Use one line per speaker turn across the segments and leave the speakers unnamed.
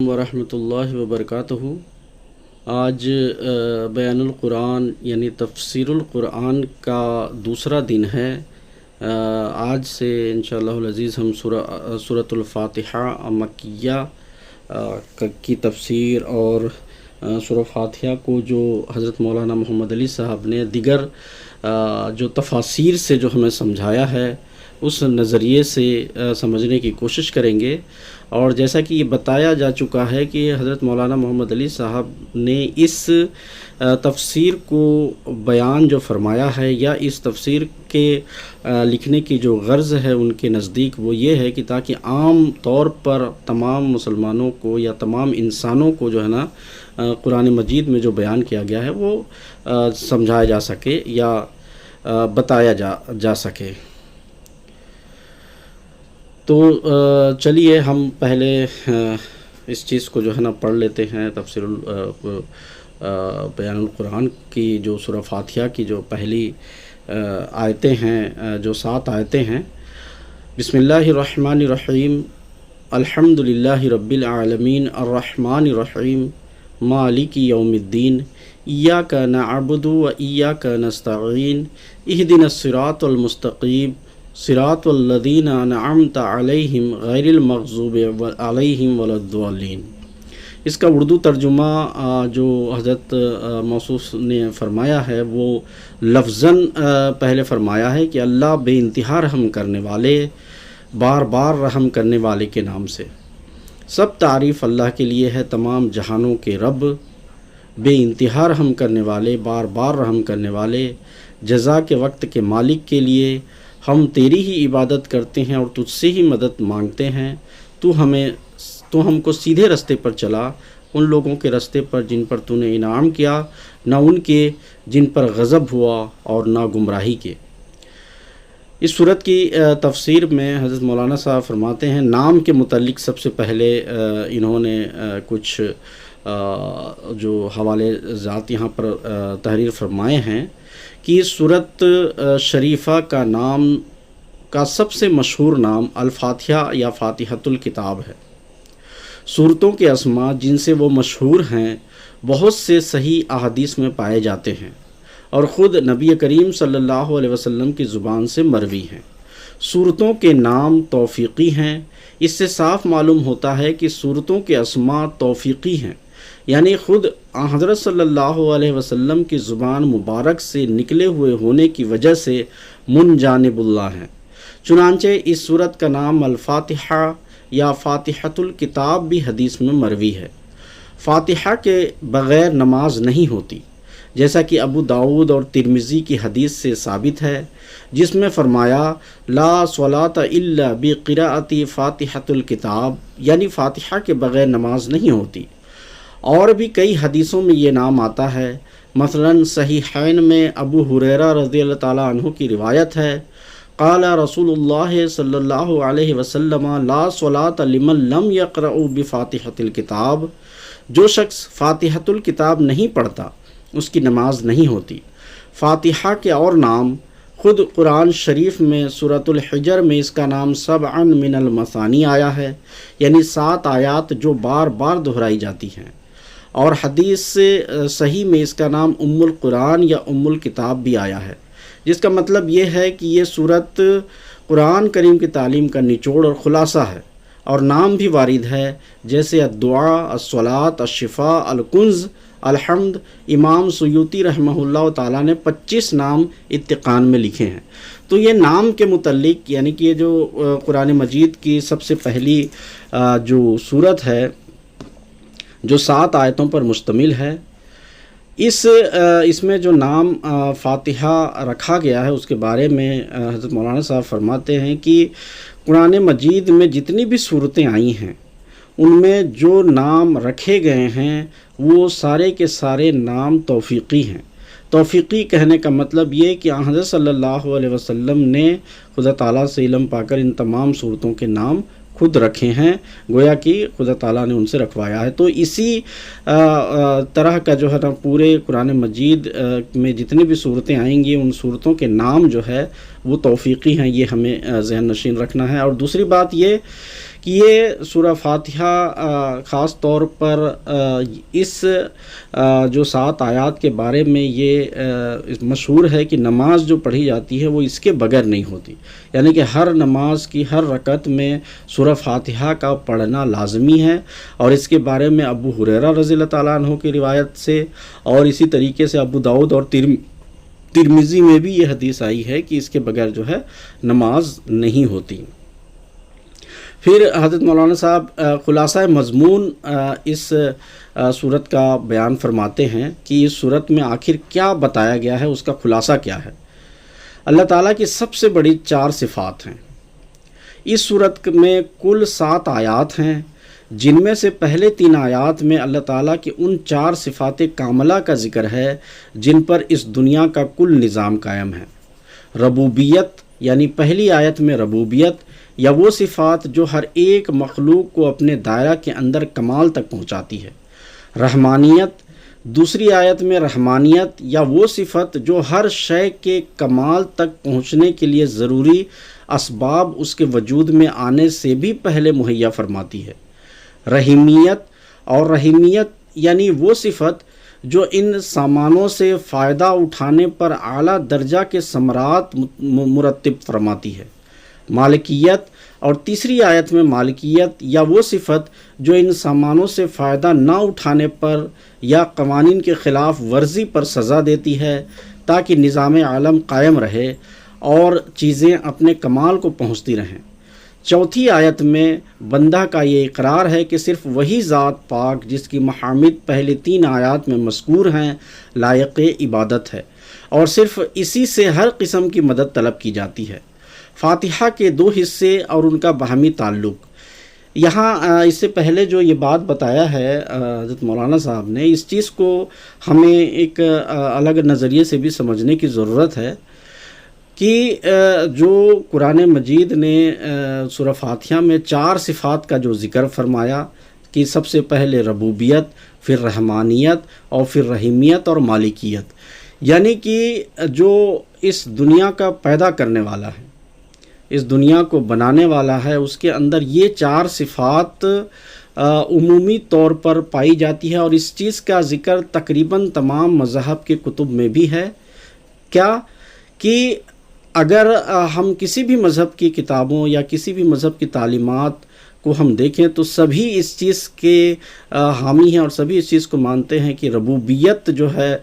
ورحمۃ اللہ وبرکاتہ۔ آج بیان القرآن یعنی تفسیر القرآن کا دوسرا دن ہے۔ آج سے انشاءاللہ العزیز ہم سورۃ الفاتحہ مکیہ کی تفسیر اور سورہ فاتحہ کو جو حضرت مولانا محمد علی صاحب نے دیگر جو تفاسیر سے جو ہمیں سمجھایا ہے اس نظریے سے سمجھنے کی کوشش کریں گے۔ اور جیسا کہ یہ بتایا جا چکا ہے کہ حضرت مولانا محمد علی صاحب نے اس تفسیر کو بیان جو فرمایا ہے یا اس تفسیر کے لکھنے کی جو غرض ہے ان کے نزدیک وہ یہ ہے کہ تاکہ عام طور پر تمام مسلمانوں کو یا تمام انسانوں کو جو ہے نا قرآن مجید میں جو بیان کیا گیا ہے وہ سمجھایا جا سکے یا بتایا جا سکے۔ تو چلیے ہم پہلے اس چیز کو جو ہے نا پڑھ لیتے ہیں۔ تفسیر بیان القرآن کی جو سورہ فاتحہ کی جو پہلی آیتیں ہیں، جو 7 آیتیں ہیں۔ بسم اللہ الرحمن الرحیم، الحمد للہ رب العالمین، الرحمن الرحیم، مالک یوم الدین، ایاک نعبد و ایاک نستعین، اہدنا الصراط المستقیم، صراط الذین انعمت علیہم غیر المغضوب علیہم ولا الضالین۔ اس کا اردو ترجمہ جو حضرت موصوف نے فرمایا ہے وہ لفظاً پہلے فرمایا ہے کہ اللہ بے انتہا رحم کرنے والے، بار بار رحم کرنے والے کے نام سے۔ سب تعریف اللہ کے لیے ہے، تمام جہانوں کے رب، بے انتہا رحم کرنے والے، بار بار رحم کرنے والے، جزا کے وقت کے مالک کے لیے ہم تیری ہی عبادت کرتے ہیں اور تجھ سے ہی مدد مانگتے ہیں۔ تو ہم کو سیدھے رستے پر چلا، ان لوگوں کے رستے پر جن پر تو نے انعام کیا، نہ ان کے جن پر غضب ہوا اور نہ گمراہی کے۔ اس سورت کی تفسیر میں حضرت مولانا صاحب فرماتے ہیں، نام کے متعلق سب سے پہلے انہوں نے کچھ جو حوالے ذات یہاں پر تحریر فرمائے ہیں کہ سورت شریفہ کا نام کا سب سے مشہور نام الفاتحہ یا فاتحۃ الکتاب ہے۔ سورتوں کے اسماء جن سے وہ مشہور ہیں بہت سے صحیح احادیث میں پائے جاتے ہیں اور خود نبی کریم صلی اللہ علیہ وسلم کی زبان سے مروی ہیں۔ سورتوں کے نام توفیقی ہیں۔ اس سے صاف معلوم ہوتا ہے کہ سورتوں کے اسماء توفیقی ہیں، یعنی خود حضرت صلی اللہ علیہ وسلم کی زبان مبارک سے نکلے ہوئے ہونے کی وجہ سے من جانب اللہ ہیں۔ چنانچہ اس سورت کا نام الفاتحہ یا فاتحۃ الکتاب بھی حدیث میں مروی ہے۔ فاتحہ کے بغیر نماز نہیں ہوتی، جیسا کہ ابو داؤد اور ترمذی کی حدیث سے ثابت ہے، جس میں فرمایا لا صلاۃ الا بقراءۃ فاتحۃ الکتاب، یعنی فاتحہ کے بغیر نماز نہیں ہوتی۔ اور بھی کئی حدیثوں میں یہ نام آتا ہے، مثلاً صحیحین میں ابو ہریرہ رضی اللہ تعالیٰ عنہ کی روایت ہے، قال رسول اللہ صلی اللہ علیہ وسلم لا صلاۃ لمن لم یقرأ بفاتحۃ الکتاب، جو شخص فاتحۃ الکتاب نہیں پڑھتا اس کی نماز نہیں ہوتی۔ فاتحہ کے اور نام خود قرآن شریف میں سورۃ الحجر میں اس کا نام سبعا من المثانی آیا ہے، یعنی 7 آیات جو بار بار دہرائی جاتی ہیں، اور حدیث سے صحیح میں اس کا نام ام القرآن یا ام الکتاب بھی آیا ہے، جس کا مطلب یہ ہے کہ یہ سورت قرآن کریم کی تعلیم کا نچوڑ اور خلاصہ ہے۔ اور نام بھی وارد ہے، جیسے الدعاء، الصلاۃ، الشفاء، الکنز، الحمد۔ امام سیوطی رحمہ اللہ تعالیٰ نے 25 نام اتقان میں لکھے ہیں۔ تو یہ نام کے متعلق یعنی کہ یہ جو قرآن مجید کی سب سے پہلی جو سورت ہے جو 7 آیتوں پر مشتمل ہے، اس میں جو نام فاتحہ رکھا گیا ہے اس کے بارے میں حضرت مولانا صاحب فرماتے ہیں کہ قرآن مجید میں جتنی بھی صورتیں آئی ہیں ان میں جو نام رکھے گئے ہیں وہ سارے کے سارے نام توفیقی ہیں۔ توفیقی کہنے کا مطلب یہ کہ حضرت صلی اللہ علیہ وسلم نے خدا تعالیٰ سے علم پا کر ان تمام صورتوں کے نام خود رکھے ہیں، گویا کہ خدا تعالیٰ نے ان سے رکھوایا ہے۔ تو اسی طرح کا جو ہے نا پورے قرآن مجید میں جتنی بھی صورتیں آئیں گی ان صورتوں کے نام جو ہے وہ توفیقی ہیں، یہ ہمیں ذہن نشین رکھنا ہے۔ اور دوسری بات یہ کہ یہ سورہ فاتحہ خاص طور پر اس جو 7 آیات کے بارے میں یہ مشہور ہے کہ نماز جو پڑھی جاتی ہے وہ اس کے بغیر نہیں ہوتی، یعنی کہ ہر نماز کی ہر رکعت میں سورہ فاتحہ کا پڑھنا لازمی ہے، اور اس کے بارے میں ابو ہریرہ رضی اللہ تعالیٰ عنہ کی روایت سے اور اسی طریقے سے ابو داؤد اور ترمذی میں بھی یہ حدیث آئی ہے کہ اس کے بغیر جو ہے نماز نہیں ہوتی۔ پھر حضرت مولانا صاحب خلاصہ مضمون اس صورت کا بیان فرماتے ہیں کہ اس صورت میں آخر کیا بتایا گیا ہے، اس کا خلاصہ کیا ہے۔ اللہ تعالیٰ کی سب سے بڑی 4 صفات ہیں۔ اس صورت میں کل 7 آیات ہیں، جن میں سے پہلے 3 آیات میں اللہ تعالیٰ کی ان 4 صفات کاملہ کا ذکر ہے جن پر اس دنیا کا کل نظام قائم ہے۔ ربوبیت، یعنی پہلی آیت میں ربوبیت یا وہ صفات جو ہر ایک مخلوق کو اپنے دائرہ کے اندر کمال تک پہنچاتی ہے۔ رحمانیت، دوسری آیت میں رحمانیت یا وہ صفت جو ہر شے کے کمال تک پہنچنے کے لیے ضروری اسباب اس کے وجود میں آنے سے بھی پہلے مہیا فرماتی ہے۔ رحیمیت، اور رحیمیت یعنی وہ صفت جو ان سامانوں سے فائدہ اٹھانے پر اعلیٰ درجہ کے ثمرات مرتب فرماتی ہے۔ مالکیت، اور تیسری آیت میں مالکیت یا وہ صفت جو ان سامانوں سے فائدہ نہ اٹھانے پر یا قوانین کے خلاف ورزی پر سزا دیتی ہے تاکہ نظام عالم قائم رہے اور چیزیں اپنے کمال کو پہنچتی رہیں۔ چوتھی آیت میں بندہ کا یہ اقرار ہے کہ صرف وہی ذات پاک جس کی محامد پہلے 3 آیات میں مذکور ہیں لائق عبادت ہے، اور صرف اسی سے ہر قسم کی مدد طلب کی جاتی ہے۔ فاتحہ کے 2 حصے اور ان کا باہمی تعلق، یہاں اس سے پہلے جو یہ بات بتایا ہے حضرت مولانا صاحب نے، اس چیز کو ہمیں ایک الگ نظریے سے بھی سمجھنے کی ضرورت ہے کہ جو قرآن مجید نے سورہ فاتحہ میں 4 صفات کا جو ذکر فرمایا کہ سب سے پہلے ربوبیت، پھر رحمانیت اور پھر رحیمیت اور مالکیت، یعنی کہ جو اس دنیا کا پیدا کرنے والا ہے، اس دنیا کو بنانے والا ہے، اس کے اندر یہ 4 صفات عمومی طور پر پائی جاتی ہے، اور اس چیز کا ذکر تقریباً تمام مذاہب کے کتب میں بھی ہے۔ کیا کہ اگر ہم کسی بھی مذہب کی کتابوں یا کسی بھی مذہب کی تعلیمات کو ہم دیکھیں تو سبھی اس چیز کے حامی ہیں اور سبھی اس چیز کو مانتے ہیں کہ ربوبیت جو ہے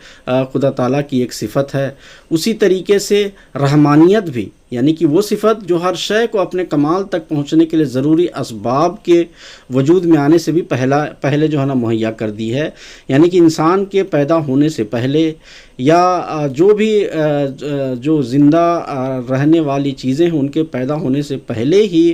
خدا تعالیٰ کی ایک صفت ہے۔ اسی طریقے سے رحمانیت بھی، یعنی کہ وہ صفت جو ہر شے کو اپنے کمال تک پہنچنے کے لیے ضروری اسباب کے وجود میں آنے سے بھی پہلے جو ہے نا مہیا کر دی ہے، یعنی کہ انسان کے پیدا ہونے سے پہلے یا جو بھی جو زندہ رہنے والی چیزیں ہیں ان کے پیدا ہونے سے پہلے ہی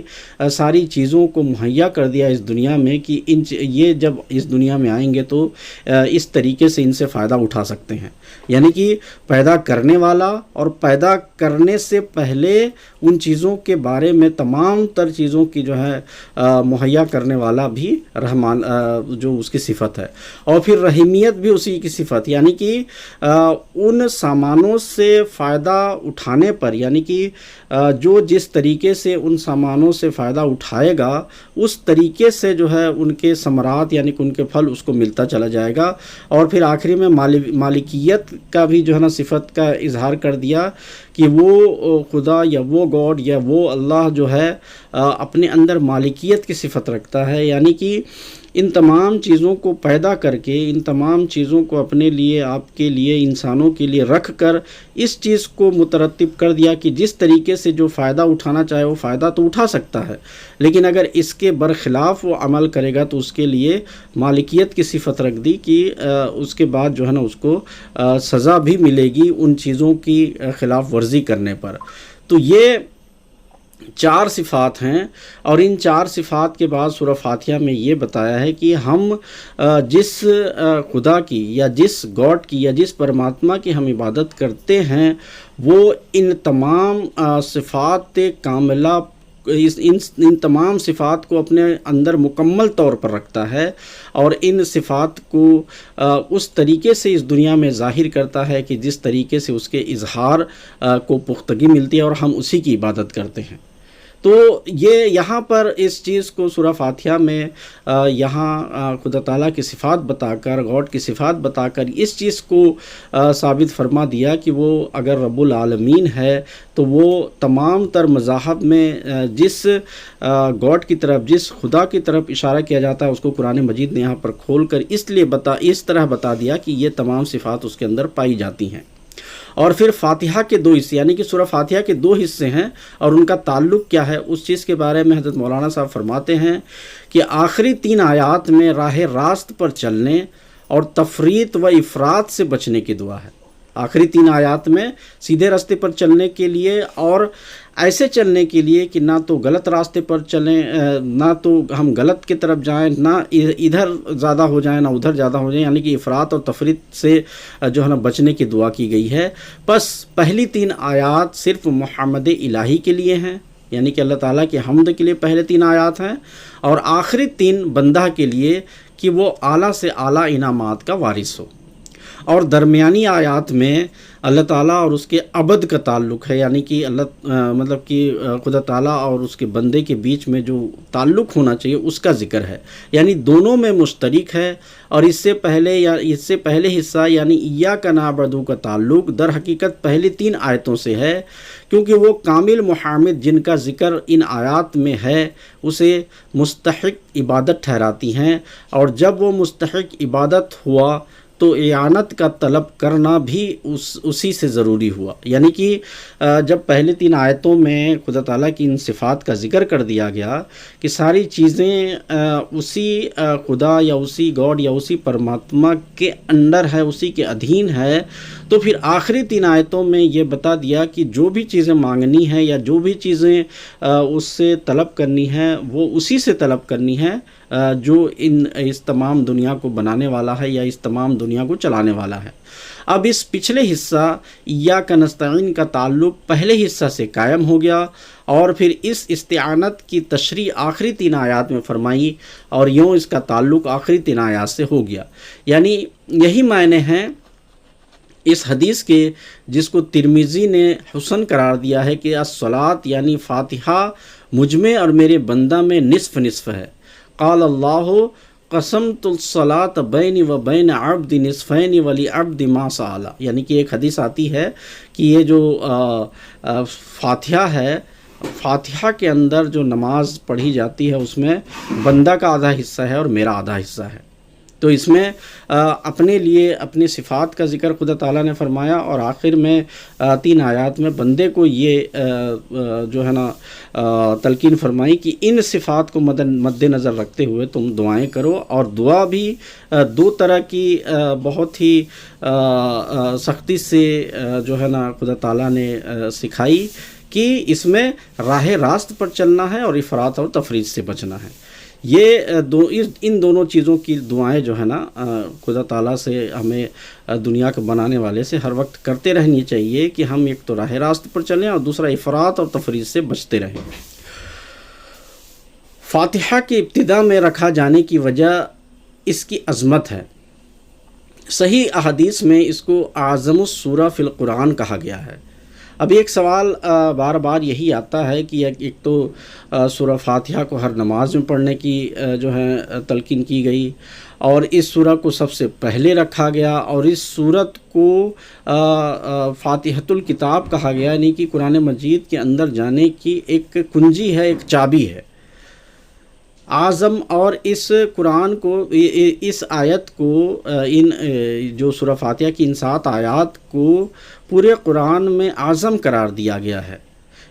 ساری چیزوں کو مہیا کر دیا اس دنیا میں کہ یہ جب اس دنیا میں آئیں گے تو اس طریقے سے ان سے فائدہ اٹھا سکتے ہیں، یعنی کہ پیدا کرنے والا اور پیدا کرنے سے پہلے ان چیزوں کے بارے میں تمام تر چیزوں کی جو ہے مہیا کرنے والا بھی رحمان جو اس کی صفت ہے، اور پھر رحیمیت بھی اسی کی صفت، یعنی کہ ان سامانوں سے فائدہ اٹھانے پر، یعنی کہ جو جس طریقے سے ان سامانوں سے فائدہ اٹھائے گا اس طریقے سے جو ہے ان کے ثمرات یعنی کہ ان کے پھل اس کو ملتا چلا جائے گا، اور پھر آخری میں مالکیت کا بھی جو ہے نا صفت کا اظہار کر دیا کہ وہ خدا یا وہ گاڈ یا وہ اللہ جو ہے اپنے اندر مالکیت کی صفت رکھتا ہے، یعنی کہ ان تمام چیزوں کو پیدا کر کے، ان تمام چیزوں کو اپنے لیے، آپ کے لیے، انسانوں کے لیے رکھ کر اس چیز کو مترتب کر دیا کہ جس طریقے سے جو فائدہ اٹھانا چاہے وہ فائدہ تو اٹھا سکتا ہے، لیکن اگر اس کے برخلاف وہ عمل کرے گا تو اس کے لیے مالکیت کی صفت رکھ دی کہ اس کے بعد جو ہے نا اس کو سزا بھی ملے گی ان چیزوں کی خلاف ورزی کرنے پر۔ تو یہ 4 صفات ہیں، اور ان 4 صفات کے بعد سورہ فاتحہ میں یہ بتایا ہے کہ ہم جس خدا کی یا جس گاڈ کی یا جس پرماتما کی ہم عبادت کرتے ہیں وہ ان تمام صفات کاملہ ان تمام صفات کو اپنے اندر مکمل طور پر رکھتا ہے، اور ان صفات کو اس طریقے سے اس دنیا میں ظاہر کرتا ہے کہ جس طریقے سے اس کے اظہار کو پختگی ملتی ہے اور ہم اسی کی عبادت کرتے ہیں۔ تو یہ یہاں پر اس چیز کو سورہ فاتحہ میں یہاں خدا تعالیٰ کی صفات بتا کر، گاڈ کی صفات بتا کر اس چیز کو ثابت فرما دیا کہ وہ اگر رب العالمین ہے تو وہ تمام تر مذاہب میں جس گاڈ کی طرف، جس خدا کی طرف اشارہ کیا جاتا ہے اس کو قرآن مجید نے یہاں پر کھول کر اس طرح بتا دیا کہ یہ تمام صفات اس کے اندر پائی جاتی ہیں۔ اور پھر فاتحہ کے 2 حصے، یعنی کہ سورہ فاتحہ کے 2 حصے ہیں اور ان کا تعلق کیا ہے، اس چیز کے بارے میں حضرت مولانا صاحب فرماتے ہیں کہ آخری 3 آیات میں راہ راست پر چلنے اور تفریط و افراط سے بچنے کی دعا ہے۔ آخری 3 آیات میں سیدھے راستے پر چلنے کے لیے اور ایسے چلنے کے لیے کہ نہ تو غلط راستے پر چلیں، نہ تو ہم غلط کی طرف جائیں، نہ ادھر زیادہ ہو جائیں نہ ادھر زیادہ ہو جائیں، یعنی کہ افراط اور تفریط سے جو ہے نا بچنے کی دعا کی گئی ہے۔ بس پہلی 3 آیات صرف محمد الہی کے لیے ہیں، یعنی کہ اللہ تعالیٰ کی حمد کے لیے پہلے 3 آیات ہیں، اور آخری 3 بندہ کے لیے کہ وہ اعلیٰ سے اعلیٰ انعامات کا وارث ہو۔ اور درمیانی آیات میں اللہ تعالیٰ اور اس کے عبد کا تعلق ہے، یعنی کہ مطلب کہ خدا تعالیٰ اور اس کے بندے کے بیچ میں جو تعلق ہونا چاہیے اس کا ذکر ہے، یعنی دونوں میں مشترک ہے۔ اور اس سے پہلے حصہ یعنی ایاک نعبد کا تعلق در حقیقت پہلی 3 آیتوں سے ہے، کیونکہ وہ کامل محامد جن کا ذکر ان آیات میں ہے اسے مستحق عبادت ٹھہراتی ہیں، اور جب وہ مستحق عبادت ہوا تو اعانت کا طلب کرنا بھی اسی سے ضروری ہوا۔ یعنی کہ جب پہلے 3 آیتوں میں خدا تعالیٰ کی ان صفات کا ذکر کر دیا گیا کہ ساری چیزیں اسی خدا یا اسی گاڈ یا اسی پرماتما کے انڈر ہے، اسی کے ادھین ہے، تو پھر آخری 3 آیتوں میں یہ بتا دیا کہ جو بھی چیزیں مانگنی ہیں یا جو بھی چیزیں اس سے طلب کرنی ہیں وہ اسی سے طلب کرنی ہے جو اس تمام دنیا کو بنانے والا ہے یا اس تمام دنیا کو چلانے والا ہے۔ اب اس پچھلے حصہ ایاک نستعین کا تعلق پہلے حصہ سے قائم ہو گیا، اور پھر اس استعانت کی تشریح آخری 3 آیات میں فرمائی، اور یوں اس کا تعلق آخری 3 آیات سے ہو گیا۔ یعنی یہی معنی ہیں اس حدیث کے جس کو ترمذی نے حسن قرار دیا ہے کہ الصلاۃ یعنی فاتحہ مجھ میں اور میرے بندہ میں نصف نصف ہے۔ قال اللہ قسمت الصلاۃ بینی و بین عبد نصفین ولعبد ما سأل، یعنی کہ ایک حدیث آتی ہے کہ یہ جو فاتحہ ہے، فاتحہ کے اندر جو نماز پڑھی جاتی ہے اس میں بندہ کا آدھا حصہ ہے اور میرا آدھا حصہ ہے۔ تو اس میں اپنے لیے اپنی صفات کا ذکر خدا تعالیٰ نے فرمایا، اور آخر میں 3 آیات میں بندے کو یہ جو ہے نا تلقین فرمائی کہ ان صفات کو مد نظر رکھتے ہوئے تم دعائیں کرو، اور دعا بھی 2 طرح کی بہت ہی سختی سے جو ہے نا خدا تعالیٰ نے سکھائی کہ اس میں راہ راست پر چلنا ہے اور افراط اور تفریط سے بچنا ہے۔ ان دونوں چیزوں کی دعائیں جو ہے نا خدا تعالیٰ سے ہمیں دنیا کو بنانے والے سے ہر وقت کرتے رہنی چاہیے کہ ہم ایک تو راہ راست پر چلیں اور دوسرا افراط اور تفریط سے بچتے رہیں۔ فاتحہ کی ابتدا میں رکھا جانے کی وجہ اس کی عظمت ہے۔ صحیح احادیث میں اس کو اعظم السورہ فی القرآن کہا گیا ہے۔ اب ایک سوال بار بار یہی آتا ہے کہ ایک تو سورہ فاتحہ کو ہر نماز میں پڑھنے کی جو ہے تلقین کی گئی، اور اس سورہ کو سب سے پہلے رکھا گیا، اور اس سورت کو فاتحۃ الکتاب کہا گیا، یعنی کہ قرآن مجید کے اندر جانے کی ایک کنجی ہے، ایک چابی ہے اعظم۔ اور اس قرآن کو، اس آیت کو، ان جو سورہ فاتحہ کی ان 7 آیات کو پورے قرآن میں اعظم قرار دیا گیا ہے،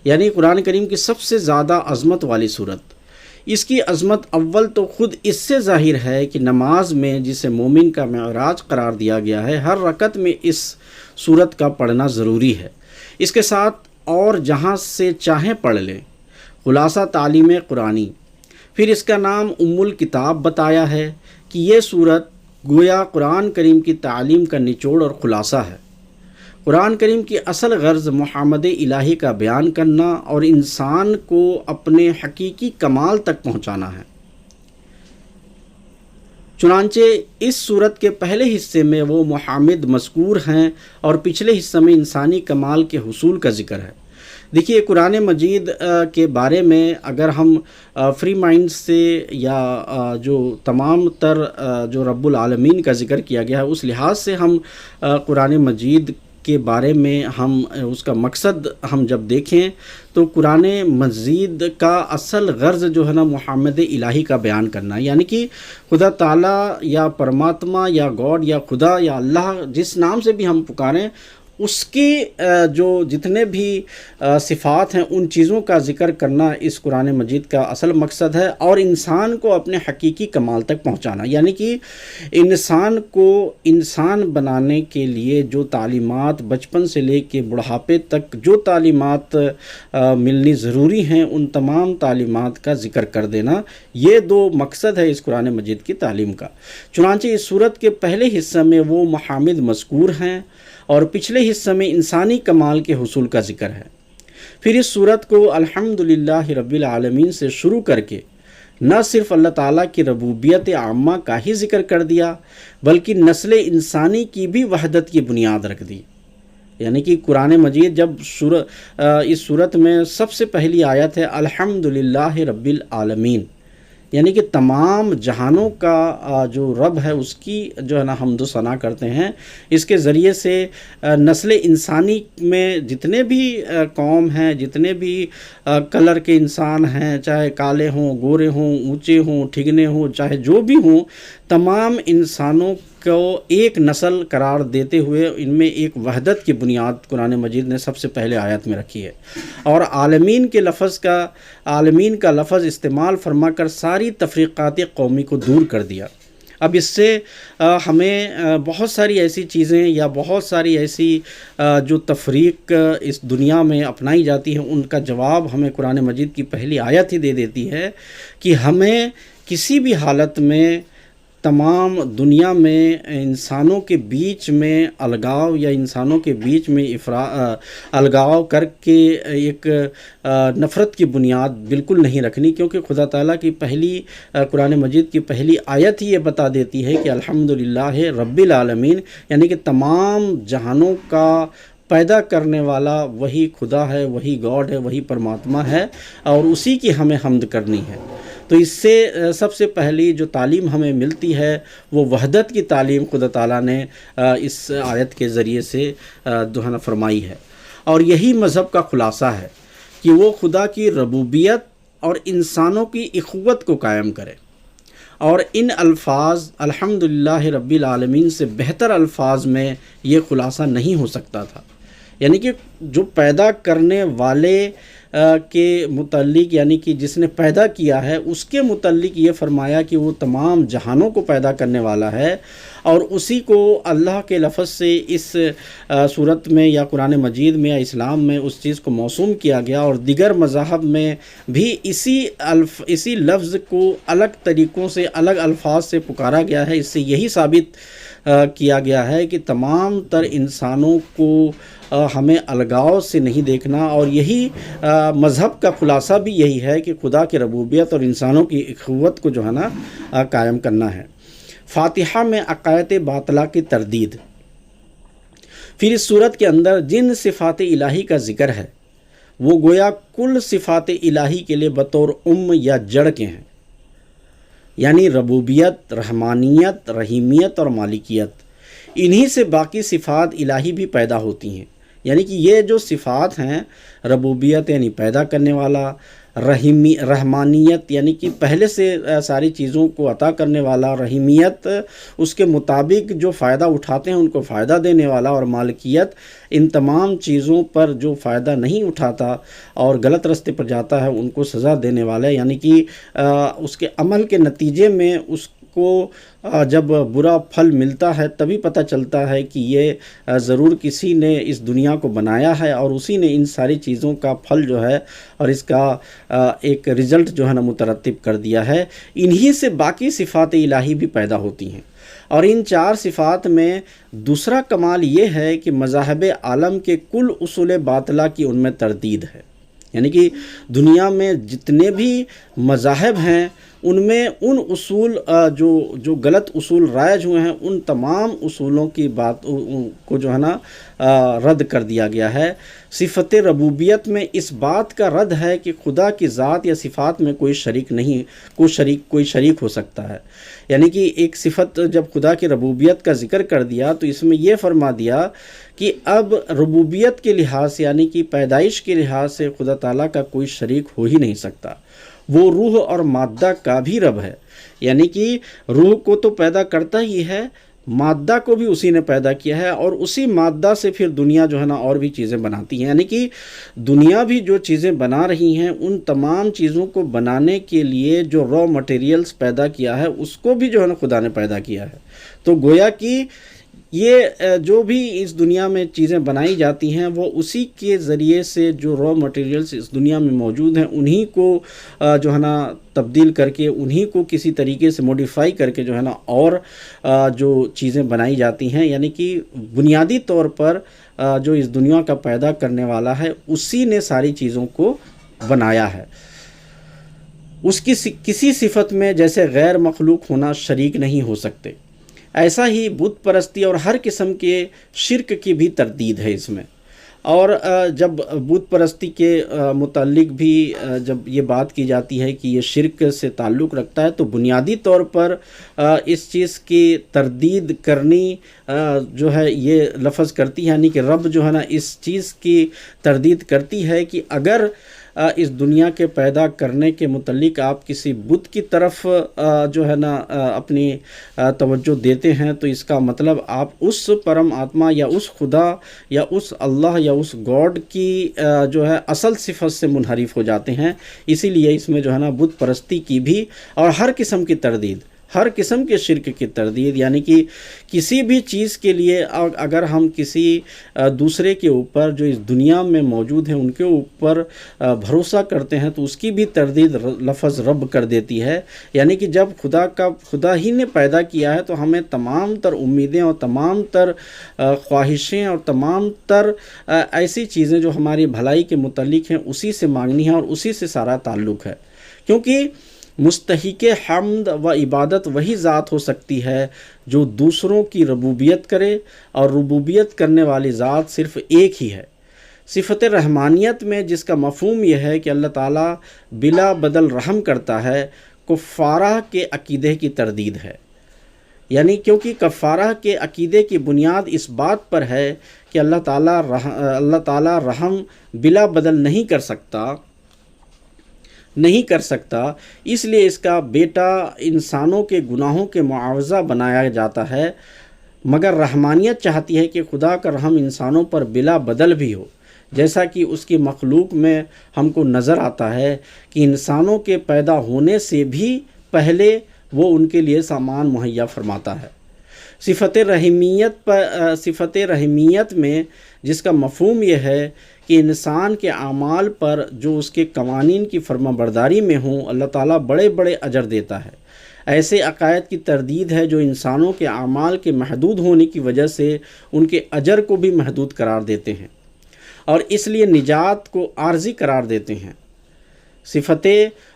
یعنی قرآن کریم کی سب سے زیادہ عظمت والی صورت۔ اس کی عظمت اول تو خود اس سے ظاہر ہے کہ نماز میں جسے مومن کا معراج قرار دیا گیا ہے، ہر رکعت میں اس صورت کا پڑھنا ضروری ہے۔ اس کے ساتھ اور جہاں سے چاہیں پڑھ لیں، خلاصہ تعلیم قرآنی۔ پھر اس کا نام ام الکتاب بتایا ہے کہ یہ صورت گویا قرآن کریم کی تعلیم کا نچوڑ اور خلاصہ ہے۔ قرآن کریم کی اصل غرض محمد الہی کا بیان کرنا اور انسان کو اپنے حقیقی کمال تک پہنچانا ہے۔ چنانچہ اس صورت کے پہلے حصے میں وہ محامد مذکور ہیں اور پچھلے حصے میں انسانی کمال کے حصول کا ذکر ہے۔ دیکھیے قرآن مجید کے بارے میں اگر ہم فری مائنڈ سے یا جو تمام تر جو رب العالمین کا ذکر کیا گیا ہے اس لحاظ سے ہم قرآن مجید کے بارے میں ہم اس کا مقصد ہم جب دیکھیں تو قرآن مجید کا اصل غرض جو ہے نا محمد الہی کا بیان کرنا ہے، یعنی کہ خدا تعالیٰ یا پرماتما یا گاڈ یا خدا یا اللہ جس نام سے بھی ہم پکاریں اس کی جو جتنے بھی صفات ہیں ان چیزوں کا ذکر کرنا اس قرآن مجید کا اصل مقصد ہے، اور انسان کو اپنے حقیقی کمال تک پہنچانا، یعنی کہ انسان کو انسان بنانے کے لیے جو تعلیمات بچپن سے لے کے بڑھاپے تک جو تعلیمات ملنی ضروری ہیں ان تمام تعلیمات کا ذکر کر دینا، یہ دو مقصد ہے اس قرآن مجید کی تعلیم کا۔ چنانچہ اس سورت کے پہلے حصے میں وہ محامد مذکور ہیں اور پچھلے حصے میں انسانی کمال کے حصول کا ذکر ہے۔ پھر اس سورت کو الحمدللہ رب العالمین سے شروع کر کے نہ صرف اللہ تعالیٰ کی ربوبیت عامہ کا ہی ذکر کر دیا بلکہ نسل انسانی کی بھی وحدت کی بنیاد رکھ دی، یعنی کہ قرآن مجید جب اس سورت میں سب سے پہلی آیت ہے الحمدللہ رب العالمین، یعنی کہ تمام جہانوں کا جو رب ہے اس کی جو ہے نا حمد و ثنا کرتے ہیں۔ اس کے ذریعے سے نسل انسانی میں جتنے بھی قوم ہیں، جتنے بھی کلر کے انسان ہیں، چاہے کالے ہوں، گورے ہوں، اونچے ہوں، ٹھگنے ہوں، چاہے جو بھی ہوں، تمام انسانوں کو ایک نسل قرار دیتے ہوئے ان میں ایک وحدت کی بنیاد قرآن مجید نے سب سے پہلے آیت میں رکھی ہے، اور عالمین کا لفظ استعمال فرما کر ساری تفریقات قومی کو دور کر دیا۔ اب اس سے ہمیں بہت ساری ایسی چیزیں یا بہت ساری ایسی جو تفریق اس دنیا میں اپنائی جاتی ہیں ان کا جواب ہمیں قرآن مجید کی پہلی آیت ہی دے دیتی ہے کہ ہمیں کسی بھی حالت میں تمام دنیا میں انسانوں کے بیچ میں الگاؤ یا انسانوں کے بیچ میں الگاؤ کر کے ایک نفرت کی بنیاد بالکل نہیں رکھنی، کیونکہ خدا تعالیٰ کی پہلی قرآن مجید کی پہلی آیت ہی یہ بتا دیتی ہے کہ الحمدللہ رب العالمین، یعنی کہ تمام جہانوں کا پیدا کرنے والا وہی خدا ہے، وہی گاڈ ہے، وہی پرماتما ہے، اور اسی کی ہمیں حمد کرنی ہے۔ تو اس سے سب سے پہلی جو تعلیم ہمیں ملتی ہے وہ وحدت کی تعلیم خدا تعالیٰ نے اس آیت کے ذریعے سے دہنا فرمائی ہے، اور یہی مذہب کا خلاصہ ہے کہ وہ خدا کی ربوبیت اور انسانوں کی اخوت کو قائم کرے، اور ان الفاظ الحمدللہ رب العالمین سے بہتر الفاظ میں یہ خلاصہ نہیں ہو سکتا تھا، یعنی کہ جو پیدا کرنے والے کے متعلق، یعنی کہ جس نے پیدا کیا ہے اس کے متعلق یہ فرمایا کہ وہ تمام جہانوں کو پیدا کرنے والا ہے، اور اسی کو اللہ کے لفظ سے اس صورت میں یا قرآن مجید میں یا اسلام میں اس چیز کو موسوم کیا گیا، اور دیگر مذاہب میں بھی اسی لفظ کو الگ طریقوں سے الگ الفاظ سے پکارا گیا ہے۔ اس سے یہی ثابت کیا گیا ہے کہ تمام تر انسانوں کو ہمیں الگاؤ سے نہیں دیکھنا، اور یہی مذہب کا خلاصہ بھی یہی ہے کہ خدا کی ربوبیت اور انسانوں کی اخوت کو جو ہے نا قائم کرنا ہے۔ فاتحہ میں عقائد باطلہ کی تردید۔ پھر اس صورت کے اندر جن صفات الہی کا ذکر ہے وہ گویا کل صفات الہی کے لیے بطور یا جڑ کے ہیں، یعنی ربوبیت، رحمانیت، رحیمیت اور مالکیت، انہی سے باقی صفات الہی بھی پیدا ہوتی ہیں، یعنی کہ یہ جو صفات ہیں ربوبیت یعنی پیدا کرنے والا، رحمانیت یعنی کہ پہلے سے ساری چیزوں کو عطا کرنے والا، رحیمیت اس کے مطابق جو فائدہ اٹھاتے ہیں ان کو فائدہ دینے والا، اور مالکیت ان تمام چیزوں پر جو فائدہ نہیں اٹھاتا اور غلط راستے پر جاتا ہے ان کو سزا دینے والا، یعنی کہ اس کے عمل کے نتیجے میں اس کو جب برا پھل ملتا ہے تبھی پتہ چلتا ہے کہ یہ ضرور کسی نے اس دنیا کو بنایا ہے اور اسی نے ان ساری چیزوں کا پھل جو ہے اور اس کا ایک رزلٹ جو ہے نا مترتب کر دیا ہے۔ انہی سے باقی صفات الہی بھی پیدا ہوتی ہیں، اور ان چار صفات میں دوسرا کمال یہ ہے کہ مذاہب عالم کے کل اصول باطلہ کی ان میں تردید ہے، یعنی کہ دنیا میں جتنے بھی مذاہب ہیں ان میں ان اصول جو غلط اصول رائج ہوئے ہیں ان تمام اصولوں کی بات کو جو ہے نا رد کر دیا گیا ہے۔ صفت ربوبیت میں اس بات کا رد ہے کہ خدا کی ذات یا صفات میں کوئی شریک نہیں، کوئی شریک ہو سکتا ہے۔ یعنی کہ ایک صفت جب خدا کی ربوبیت کا ذکر کر دیا تو اس میں یہ فرما دیا کہ اب ربوبیت کے لحاظ سے یعنی کہ پیدائش کے لحاظ سے خدا تعالیٰ کا کوئی شریک ہو ہی نہیں سکتا۔ وہ روح اور مادہ کا بھی رب ہے، یعنی کہ روح کو تو پیدا کرتا ہی ہے، مادہ کو بھی اسی نے پیدا کیا ہے، اور اسی مادہ سے پھر دنیا جو ہے نا اور بھی چیزیں بناتی ہیں۔ یعنی کہ دنیا بھی جو چیزیں بنا رہی ہیں ان تمام چیزوں کو بنانے کے لیے جو را مٹیریلز پیدا کیا ہے اس کو بھی جو ہے نا خدا نے پیدا کیا ہے۔ تو گویا کہ یہ جو بھی اس دنیا میں چیزیں بنائی جاتی ہیں وہ اسی کے ذریعے سے جو را مٹیریلز اس دنیا میں موجود ہیں انہی کو جو ہے نا تبدیل کر کے انہی کو کسی طریقے سے موڈیفائی کر کے جو ہے نا اور جو چیزیں بنائی جاتی ہیں، یعنی کہ بنیادی طور پر جو اس دنیا کا پیدا کرنے والا ہے اسی نے ساری چیزوں کو بنایا ہے۔ اس کی کسی صفت میں جیسے غیر مخلوق ہونا شریک نہیں ہو سکتے، ایسا ہی بت پرستی اور ہر قسم کے شرک کی بھی تردید ہے اس میں۔ اور جب بت پرستی کے متعلق بھی جب یہ بات کی جاتی ہے کہ یہ شرک سے تعلق رکھتا ہے تو بنیادی طور پر اس چیز کی تردید کرنی جو ہے یہ لفظ کرتی ہے، یعنی کہ رب جو ہے نا اس چیز کی تردید کرتی ہے کہ اگر اس دنیا کے پیدا کرنے کے متعلق آپ کسی بت کی طرف جو ہے نا اپنی توجہ دیتے ہیں تو اس کا مطلب آپ اس پرم آتما یا اس خدا یا اس اللہ یا اس گاڈ کی جو ہے اصل صفت سے منحرف ہو جاتے ہیں۔ اسی لیے اس میں جو ہے نا بت پرستی کی بھی اور ہر قسم کی تردید، ہر قسم کے شرک کی تردید، یعنی کہ کسی بھی چیز کے لیے اگر ہم کسی دوسرے کے اوپر جو اس دنیا میں موجود ہیں ان کے اوپر بھروسہ کرتے ہیں تو اس کی بھی تردید لفظ رب کر دیتی ہے۔ یعنی کہ جب خدا ہی نے پیدا کیا ہے تو ہمیں تمام تر امیدیں اور تمام تر خواہشیں اور تمام تر ایسی چیزیں جو ہماری بھلائی کے متعلق ہیں اسی سے مانگنی ہے اور اسی سے سارا تعلق ہے، کیونکہ مستحق حمد و عبادت وہی ذات ہو سکتی ہے جو دوسروں کی ربوبیت کرے، اور ربوبیت کرنے والی ذات صرف ایک ہی ہے۔ صفت رحمانیت میں جس کا مفہوم یہ ہے کہ اللہ تعالیٰ بلا بدل رحم کرتا ہے، کفارہ کے عقیدے کی تردید ہے۔ یعنی کیونکہ کفارہ کے عقیدے کی بنیاد اس بات پر ہے کہ اللہ تعالیٰ رحم بلا بدل نہیں کر سکتا، اس لیے اس کا بیٹا انسانوں کے گناہوں کے معاوضہ بنایا جاتا ہے، مگر رحمانیت چاہتی ہے کہ خدا کا رحم انسانوں پر بلا بدل بھی ہو، جیسا کہ اس کی مخلوق میں ہم کو نظر آتا ہے کہ انسانوں کے پیدا ہونے سے بھی پہلے وہ ان کے لیے سامان مہیا فرماتا ہے۔ صفت رحیمیت میں جس کا مفہوم یہ ہے کہ انسان کے اعمال پر جو اس کے قوانین کی فرما برداری میں ہوں اللہ تعالیٰ بڑے بڑے اجر دیتا ہے۔ ایسے عقائد کی تردید ہے جو انسانوں کے اعمال کے محدود ہونے کی وجہ سے ان کے اجر کو بھی محدود قرار دیتے ہیں اور اس لیے نجات کو عارضی قرار دیتے ہیں۔ صفت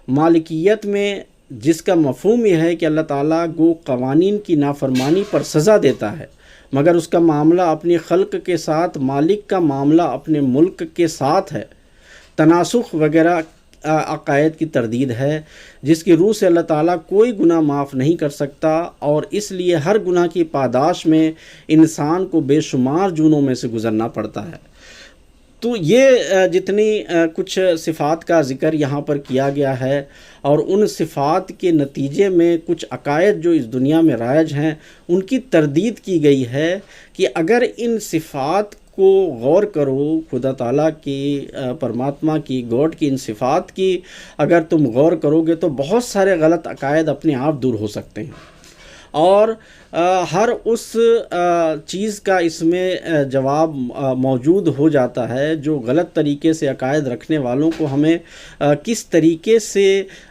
مالکیت میں جس کا مفہوم یہ ہے کہ اللہ تعالیٰ کو قوانین کی نافرمانی پر سزا دیتا ہے، مگر اس کا معاملہ اپنی خلق کے ساتھ، مالک کا معاملہ اپنے ملک کے ساتھ ہے۔ تناسخ وغیرہ عقائد کی تردید ہے جس کی روح سے اللہ تعالیٰ کوئی گناہ معاف نہیں کر سکتا، اور اس لیے ہر گناہ کی پاداش میں انسان کو بے شمار جونوں میں سے گزرنا پڑتا ہے۔ تو یہ جتنی کچھ صفات کا ذکر یہاں پر کیا گیا ہے، اور ان صفات کے نتیجے میں کچھ عقائد جو اس دنیا میں رائج ہیں ان کی تردید کی گئی ہے کہ اگر ان صفات کو غور کرو، خدا تعالیٰ کی، پرماتما کی، گاڈ کی ان صفات کی اگر تم غور کرو گے تو بہت سارے غلط عقائد اپنے آپ دور ہو سکتے ہیں۔ اور ہر اس چیز کا اس میں جواب موجود ہو جاتا ہے جو غلط طریقے سے عقائد رکھنے والوں کو ہمیں کس طریقے سے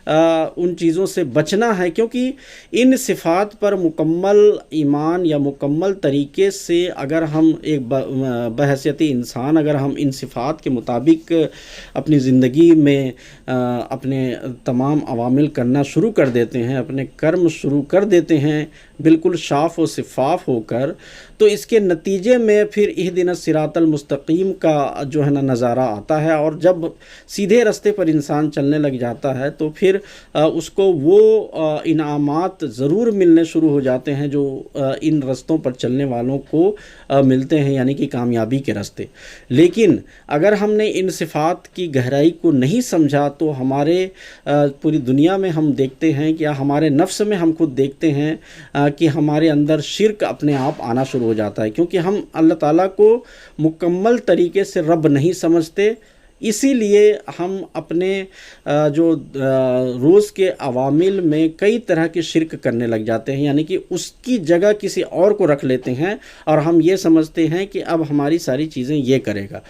ان چیزوں سے بچنا ہے، کیونکہ ان صفات پر مکمل ایمان یا مکمل طریقے سے اگر ہم ایک بحیثیت انسان اگر ہم ان صفات کے مطابق اپنی زندگی میں اپنے تمام عوامل کرنا شروع کر دیتے ہیں، اپنے کرم شروع کر دیتے ہیں بالکل صاف و شفاف ہو کر، تو اس کے نتیجے میں پھر اہدنا الصراط المستقیم کا جو ہے نا نظارہ آتا ہے، اور جب سیدھے راستے پر انسان چلنے لگ جاتا ہے تو پھر اس کو وہ انعامات ضرور ملنے شروع ہو جاتے ہیں جو ان رستوں پر چلنے والوں کو ملتے ہیں، یعنی کہ کامیابی کے راستے۔ لیکن اگر ہم نے ان صفات کی گہرائی کو نہیں سمجھا تو ہمارے پوری دنیا میں ہم دیکھتے ہیں کہ ہمارے نفس میں ہم خود دیکھتے ہیں کہ ہمارے اندر شرک اپنے آپ آنا شروع ہو جاتا ہے، کیونکہ ہم اللہ تعالیٰ کو مکمل طریقے سے رب نہیں سمجھتے، اسی لیے ہم اپنے جو روز کے عوامل میں کئی طرح کے شرک کرنے لگ جاتے ہیں، یعنی کہ اس کی جگہ کسی اور کو رکھ لیتے ہیں اور ہم یہ سمجھتے ہیں کہ اب ہماری ساری چیزیں یہ کرے گا،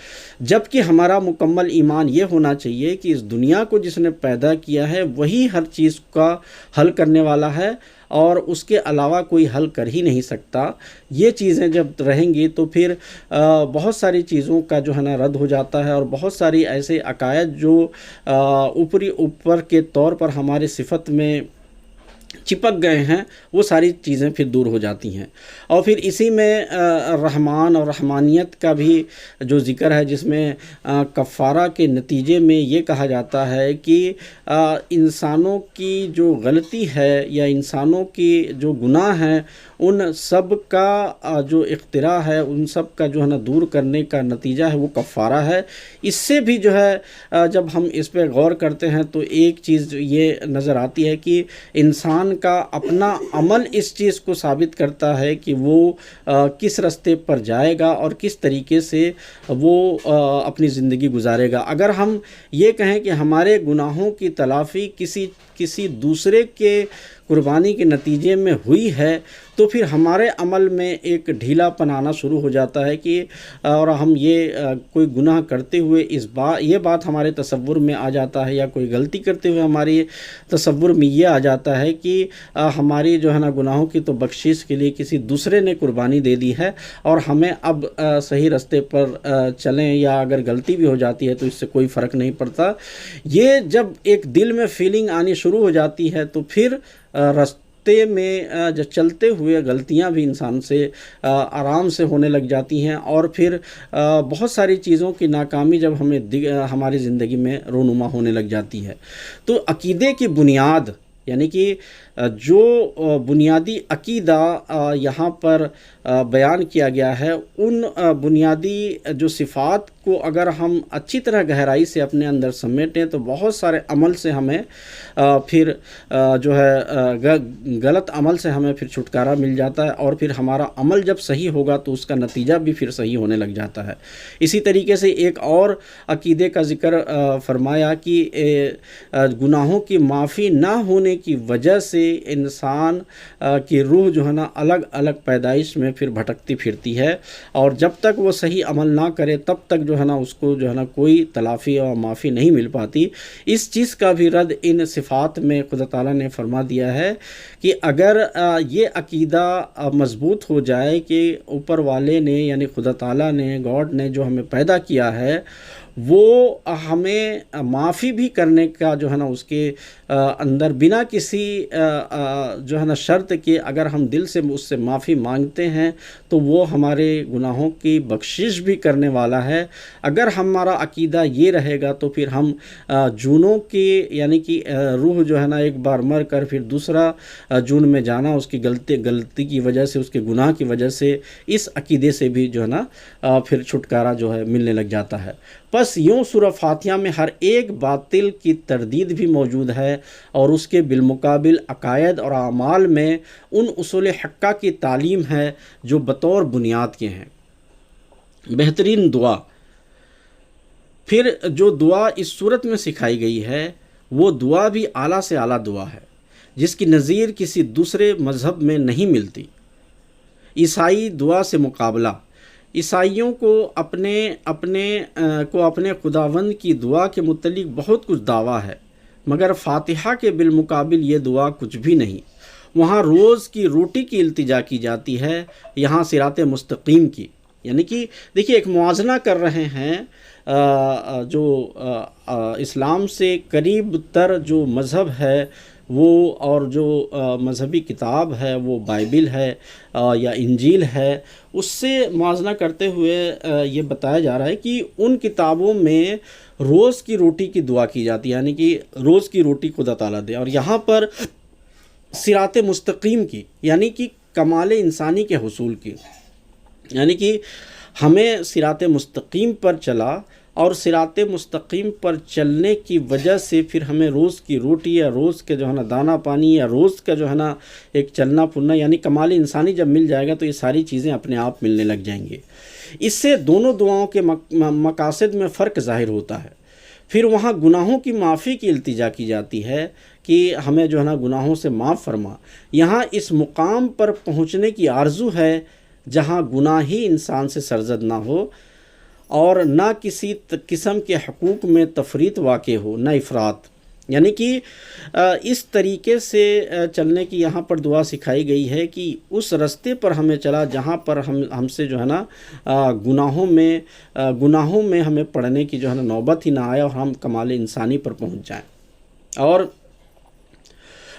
جبکہ ہمارا مکمل ایمان یہ ہونا چاہیے کہ اس دنیا کو جس نے پیدا کیا ہے وہی ہر چیز کا حل کرنے والا ہے اور اس کے علاوہ کوئی حل کر ہی نہیں سکتا۔ یہ چیزیں جب رہیں گی تو پھر بہت ساری چیزوں کا جو ہے نا رد ہو جاتا ہے، اور بہت ساری ایسے عقائد جو اوپر کے طور پر ہمارے صفت میں چپک گئے ہیں وہ ساری چیزیں پھر دور ہو جاتی ہیں۔ اور پھر اسی میں رحمان اور رحمانیت کا بھی جو ذکر ہے، جس میں کفارہ کے نتیجے میں یہ کہا جاتا ہے کہ انسانوں کی جو غلطی ہے یا انسانوں کی جو گناہ ہیں ان سب کا جو اختراع ہے، ان سب کا جو ہے نا دور کرنے کا نتیجہ ہے وہ کفارہ ہے۔ اس سے بھی جو ہے جب ہم اس پہ غور کرتے ہیں تو ایک چیز یہ نظر آتی ہے کہ انسان کا اپنا عمل اس چیز کو ثابت کرتا ہے کہ وہ کس راستے پر جائے گا اور کس طریقے سے وہ اپنی زندگی گزارے گا۔ اگر ہم یہ کہیں کہ ہمارے گناہوں کی تلافی کسی دوسرے کے قربانی کے نتیجے میں ہوئی ہے تو پھر ہمارے عمل میں ایک ڈھیلا پن آنا شروع ہو جاتا ہے کہ اور ہم یہ کوئی گناہ کرتے ہوئے یہ بات ہمارے تصور میں آ جاتا ہے، یا کوئی غلطی کرتے ہوئے ہماری تصور میں یہ آ جاتا ہے کہ ہماری جو ہے نا گناہوں کی تو بخشش کے لیے کسی دوسرے نے قربانی دے دی ہے اور ہمیں اب صحیح راستے پر چلیں، یا اگر غلطی بھی ہو جاتی ہے تو اس سے کوئی فرق نہیں پڑتا۔ یہ جب ایک دل میں فیلنگ آنی شروع ہو جاتی ہے تو پھر راستے میں جب چلتے ہوئے غلطیاں بھی انسان سے آرام سے ہونے لگ جاتی ہیں، اور پھر بہت ساری چیزوں کی ناکامی جب ہماری زندگی میں رونما ہونے لگ جاتی ہے۔ تو عقیدے کی بنیاد، یعنی کہ جو بنیادی عقیدہ یہاں پر بیان کیا گیا ہے، ان بنیادی جو صفات کو اگر ہم اچھی طرح گہرائی سے اپنے اندر سمیٹیں تو بہت سارے عمل سے ہمیں پھر جو ہے غلط عمل سے ہمیں پھر چھٹکارا مل جاتا ہے، اور پھر ہمارا عمل جب صحیح ہوگا تو اس کا نتیجہ بھی پھر صحیح ہونے لگ جاتا ہے۔ اسی طریقے سے ایک اور عقیدے کا ذکر فرمایا کہ گناہوں کی معافی نہ ہونے کی وجہ سے انسان کی روح جو ہے نا الگ الگ پیدائش میں پھر بھٹکتی پھرتی ہے، اور جب تک وہ صحیح عمل نہ کرے تب تک جو ہے نا اس کو جو ہے نا کوئی تلافی اور معافی نہیں مل پاتی۔ اس چیز کا بھی رد ان صفات میں خدا تعالیٰ نے فرما دیا ہے کہ اگر یہ عقیدہ مضبوط ہو جائے کہ اوپر والے نے یعنی خدا تعالیٰ نے، گاڈ نے جو ہمیں پیدا کیا ہے وہ ہمیں معافی بھی کرنے کا جو ہے نا اس کے اندر بنا کسی جو ہے نا شرط کے اگر ہم دل سے اس سے معافی مانگتے ہیں تو وہ ہمارے گناہوں کی بخشش بھی کرنے والا ہے۔ اگر ہمارا عقیدہ یہ رہے گا تو پھر ہم جونوں کی یعنی کہ روح جو ہے نا ایک بار مر کر پھر دوسرا جون میں جانا اس کی غلطی کی وجہ سے، اس کے گناہ کی وجہ سے، اس عقیدے سے بھی جو ہے نا پھر چھٹکارا جو ہے ملنے لگ جاتا ہے۔ بس یوں سورہ فاتحہ میں ہر ایک باطل کی تردید بھی موجود ہے، اور اس کے بالمقابل عقائد اور اعمال میں ان اصول حقہ کی تعلیم ہے جو بطور بنیاد کے ہیں۔ بہترین دعا، پھر جو دعا اس صورت میں سکھائی گئی ہے وہ دعا بھی اعلیٰ سے اعلیٰ دعا ہے، جس کی نظیر کسی دوسرے مذہب میں نہیں ملتی۔ عیسائی دعا سے مقابلہ، عیسائیوں کو اپنے خداوند کی دعا کے متعلق بہت کچھ دعویٰ ہے، مگر فاتحہ کے بالمقابل یہ دعا کچھ بھی نہیں۔ وہاں روز کی روٹی کی التجا کی جاتی ہے، یہاں صراط مستقیم کی۔ یعنی کہ دیکھیے ایک موازنہ کر رہے ہیں، جو اسلام سے قریب تر جو مذہب ہے وہ، اور جو مذہبی کتاب ہے وہ بائبل ہے یا انجیل ہے، اس سے موازنہ کرتے ہوئے یہ بتایا جا رہا ہے کہ ان کتابوں میں روز کی روٹی کی دعا کی جاتی ہے، یعنی کہ روز کی روٹی خدا تعالیٰ دے، اور یہاں پر صراط مستقیم کی، یعنی کہ کمال انسانی کے حصول کی، یعنی کہ ہمیں صراط مستقیم پر چلا، اور صراط مستقیم پر چلنے کی وجہ سے پھر ہمیں روز کی روٹی یا روز کے جو ہے نا دانہ پانی یا روز کا جو ہے نا ایک چلنا پھرنا، یعنی کمال انسانی جب مل جائے گا تو یہ ساری چیزیں اپنے آپ ملنے لگ جائیں گی۔ اس سے دونوں دعاؤں کے مقاصد میں فرق ظاہر ہوتا ہے۔ پھر وہاں گناہوں کی معافی کی التجا کی جاتی ہے کہ ہمیں جو ہے نا گناہوں سے معاف فرما۔ یہاں اس مقام پر پہنچنے کی آرزو ہے جہاں گناہ ہی انسان سے سرزد نہ ہو، اور نہ کسی قسم کے حقوق میں تفریط واقع ہو، نہ افراط۔ یعنی کہ اس طریقے سے چلنے کی یہاں پر دعا سکھائی گئی ہے کہ اس رستے پر ہمیں چلا جہاں پر ہم سے جو ہے نا گناہوں میں ہمیں پڑھنے کی جو ہے نا نوبت ہی نہ آئے، اور ہم کمال انسانی پر پہنچ جائیں، اور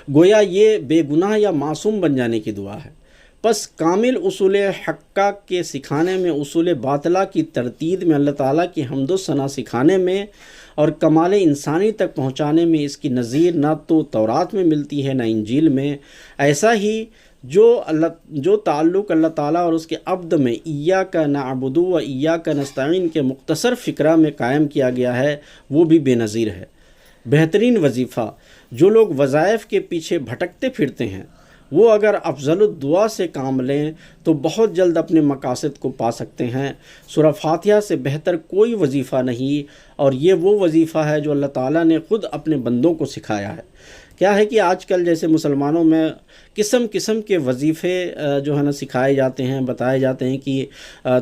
گویا یہ بے گناہ یا معصوم بن جانے کی دعا ہے۔ پس کامل اصول حقہ کے سکھانے میں، اصول باطلہ کی ترتیب میں، اللہ تعالیٰ کی حمد و ثنا سکھانے میں اور کمال انسانی تک پہنچانے میں اس کی نظیر نہ تو تورات میں ملتی ہے نہ انجیل میں۔ ایسا ہی جو تعلق اللہ تعالیٰ اور اس کے عبد میں ایاک نعبد و ایاک نستعین کے مختصر فقرہ میں قائم کیا گیا ہے، وہ بھی بے نظیر ہے۔ بہترین وظیفہ، جو لوگ وظائف کے پیچھے بھٹکتے پھرتے ہیں، وہ اگر افضل الدعا سے کام لیں تو بہت جلد اپنے مقاصد کو پا سکتے ہیں۔ سورہ فاتحہ سے بہتر کوئی وظیفہ نہیں، اور یہ وہ وظیفہ ہے جو اللہ تعالیٰ نے خود اپنے بندوں کو سکھایا ہے۔ کیا ہے کہ آج کل جیسے مسلمانوں میں قسم قسم کے وظیفے جو ہے نا سکھائے جاتے ہیں، بتائے جاتے ہیں کہ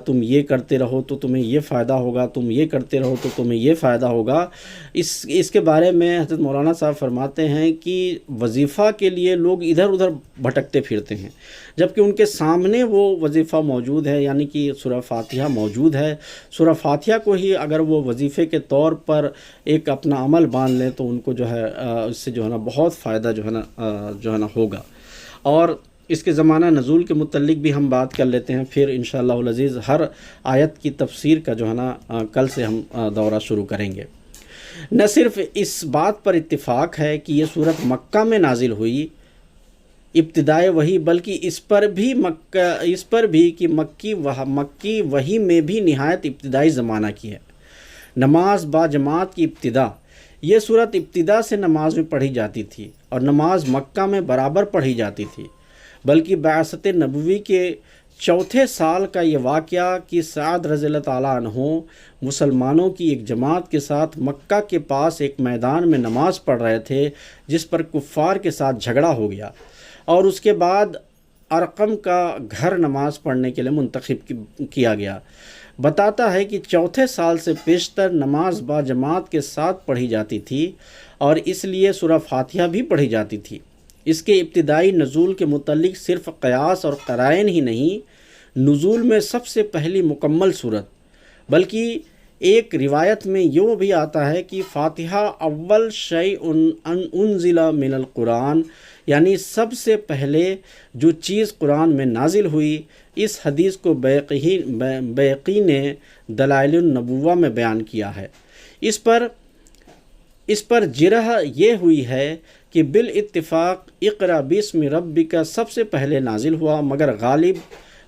تم یہ کرتے رہو تو تمہیں یہ فائدہ ہوگا، تم یہ کرتے رہو تو تمہیں یہ فائدہ ہوگا۔ اس کے بارے میں حضرت مولانا صاحب فرماتے ہیں کہ وظیفہ کے لیے لوگ ادھر ادھر بھٹکتے پھرتے ہیں، جبکہ ان کے سامنے وہ وظیفہ موجود ہے، یعنی کہ سورہ فاتحہ موجود ہے۔ سورہ فاتحہ کو ہی اگر وہ وظیفے کے طور پر ایک اپنا عمل باندھ لیں تو ان کو جو ہے اس سے جو ہے نا بہت فائدہ جو ہے نا ہوگا۔ اور اس کے زمانہ نزول کے متعلق بھی ہم بات کر لیتے ہیں، پھر انشاءاللہ العزیز ہر آیت کی تفسیر کا جو ہے نا کل سے ہم دورہ شروع کریں گے۔ نہ صرف اس بات پر اتفاق ہے کہ یہ سورت مکہ میں نازل ہوئی ابتدائے وحی، بلکہ اس پر بھی کہ مکی وحی میں بھی نہایت ابتدائی زمانہ کی ہے۔ نماز با جماعت کی ابتدا، یہ صورت ابتدا سے نماز میں پڑھی جاتی تھی، اور نماز مکہ میں برابر پڑھی جاتی تھی، بلکہ بعثت نبوی کے چوتھے سال کا یہ واقعہ کہ سعد رضی اللہ تعالیٰ عنہ مسلمانوں کی ایک جماعت کے ساتھ مکہ کے پاس ایک میدان میں نماز پڑھ رہے تھے، جس پر کفار کے ساتھ جھگڑا ہو گیا، اور اس کے بعد ارقم کا گھر نماز پڑھنے کے لیے منتخب کیا گیا۔ بتاتا ہے کہ چوتھے سال سے پیشتر نماز با جماعت کے ساتھ پڑھی جاتی تھی، اور اس لیے سورہ فاتحہ بھی پڑھی جاتی تھی۔ اس کے ابتدائی نزول کے متعلق صرف قیاس اور قرائن ہی نہیں، نزول میں سب سے پہلی مکمل صورت، بلکہ ایک روایت میں یوں بھی آتا ہے کہ فاتحہ اول شیء انزل من القرآن، یعنی سب سے پہلے جو چیز قرآن میں نازل ہوئی۔ اس حدیث کو بیقی نے دلائل النبوہ میں بیان کیا ہے۔ اس پر جرح یہ ہوئی ہے کہ بالاتفاق اقرأ باسم ربک سب سے پہلے نازل ہوا، مگر غالب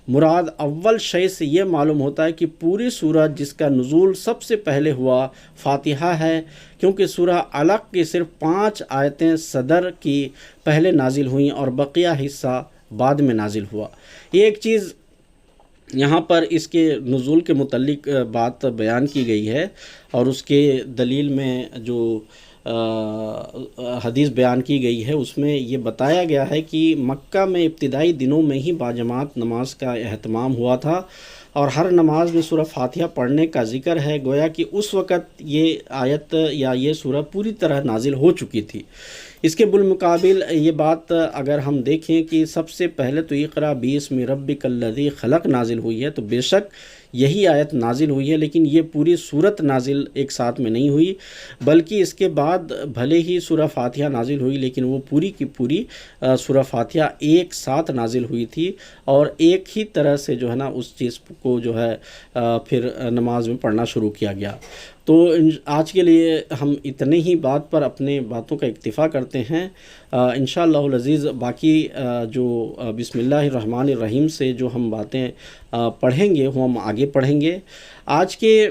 مراد اول شیء سے یہ معلوم ہوتا ہے کہ پوری سورہ جس کا نزول سب سے پہلے ہوا فاتحہ ہے، کیونکہ سورہ علق کی صرف 5 آیتیں صدر کی پہلے نازل ہوئیں اور بقیہ حصہ بعد میں نازل ہوا۔ یہ ایک چیز یہاں پر اس کے نزول کے متعلق بات بیان کی گئی ہے، اور اس کے دلیل میں جو حدیث بیان کی گئی ہے، اس میں یہ بتایا گیا ہے کہ مکہ میں ابتدائی دنوں میں ہی باجماعت نماز کا اہتمام ہوا تھا اور ہر نماز میں سورہ فاتحہ پڑھنے کا ذکر ہے، گویا کہ اس وقت یہ آیت یا یہ سورہ پوری طرح نازل ہو چکی تھی۔ اس کے بالمقابل یہ بات اگر ہم دیکھیں کہ سب سے پہلے تو اقرأ باسم ربک الذی خلق نازل ہوئی ہے، تو بے شک یہی آیت نازل ہوئی ہے، لیکن یہ پوری صورت نازل ایک ساتھ میں نہیں ہوئی، بلکہ اس کے بعد بھلے ہی سورہ فاتحہ نازل ہوئی لیکن وہ پوری کی پوری سورہ فاتحہ ایک ساتھ نازل ہوئی تھی، اور ایک ہی طرح سے جو ہے نا اس چیز کو جو ہے پھر نماز میں پڑھنا شروع کیا گیا۔ تو آج کے لیے ہم اتنے ہی بات پر اپنے باتوں کا اکتفا کرتے ہیں۔ انشاءاللہ العزیز باقی جو بسم اللہ الرحمن الرحیم سے جو ہم باتیں پڑھیں گے وہ ہم آگے پڑھیں گے۔ آج کے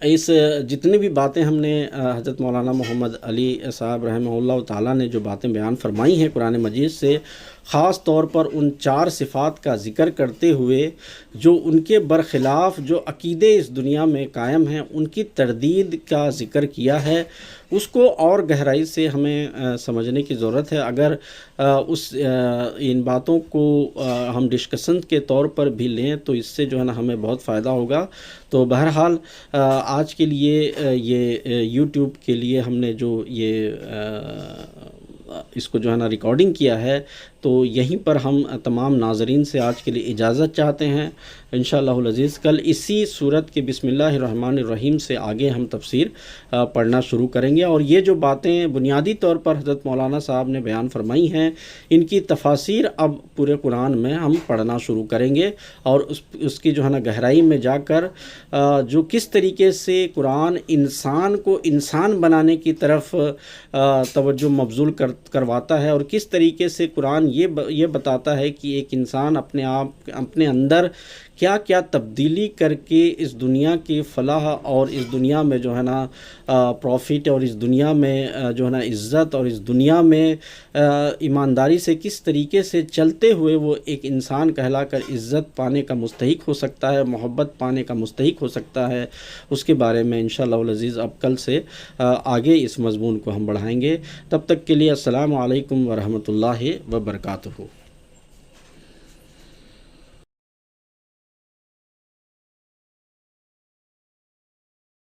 اس جتنی بھی باتیں ہم نے حضرت مولانا محمد علی صاحب رحمہ اللہ تعالیٰ نے جو باتیں بیان فرمائی ہیں قرآن مجید سے، خاص طور پر ان 4 صفات کا ذکر کرتے ہوئے جو ان کے برخلاف جو عقیدے اس دنیا میں قائم ہیں ان کی تردید کا ذکر کیا ہے، اس کو اور گہرائی سے ہمیں سمجھنے کی ضرورت ہے۔ اگر ان باتوں کو ہم ڈسکشن کے طور پر بھی لیں تو اس سے جو ہے نا ہمیں بہت فائدہ ہوگا۔ تو بہرحال آج کے لیے یہ یوٹیوب کے لیے ہم نے جو یہ اس کو جو ہے نا ریکارڈنگ کیا ہے، تو یہیں پر ہم تمام ناظرین سے آج کے لیے اجازت چاہتے ہیں۔ انشاءاللہ العزیز کل اسی صورت کے بسم اللہ الرحمن الرحیم سے آگے ہم تفسیر پڑھنا شروع کریں گے، اور یہ جو باتیں بنیادی طور پر حضرت مولانا صاحب نے بیان فرمائی ہیں ان کی تفاسیر اب پورے قرآن میں ہم پڑھنا شروع کریں گے، اور اس کی جو ہے نا گہرائی میں جا کر جو کس طریقے سے قرآن انسان کو انسان بنانے کی طرف توجہ مبذول کرواتا ہے، اور کس طریقے سے قرآن یہ بتاتا ہے کہ ایک انسان اپنے اندر کیا کیا تبدیلی کر کے اس دنیا کی فلاح اور اس دنیا میں جو ہے نا پروفٹ اور اس دنیا میں جو ہے نا عزت اور اس دنیا میں ایمانداری سے کس طریقے سے چلتے ہوئے وہ ایک انسان کہلا کر عزت پانے کا مستحق ہو سکتا ہے، محبت پانے کا مستحق ہو سکتا ہے، اس کے بارے میں انشاءاللہ العزیز اب کل سے آگے اس مضمون کو ہم بڑھائیں گے۔ تب تک کے لیے السلام علیکم ورحمۃ اللہ وبرکاتہ۔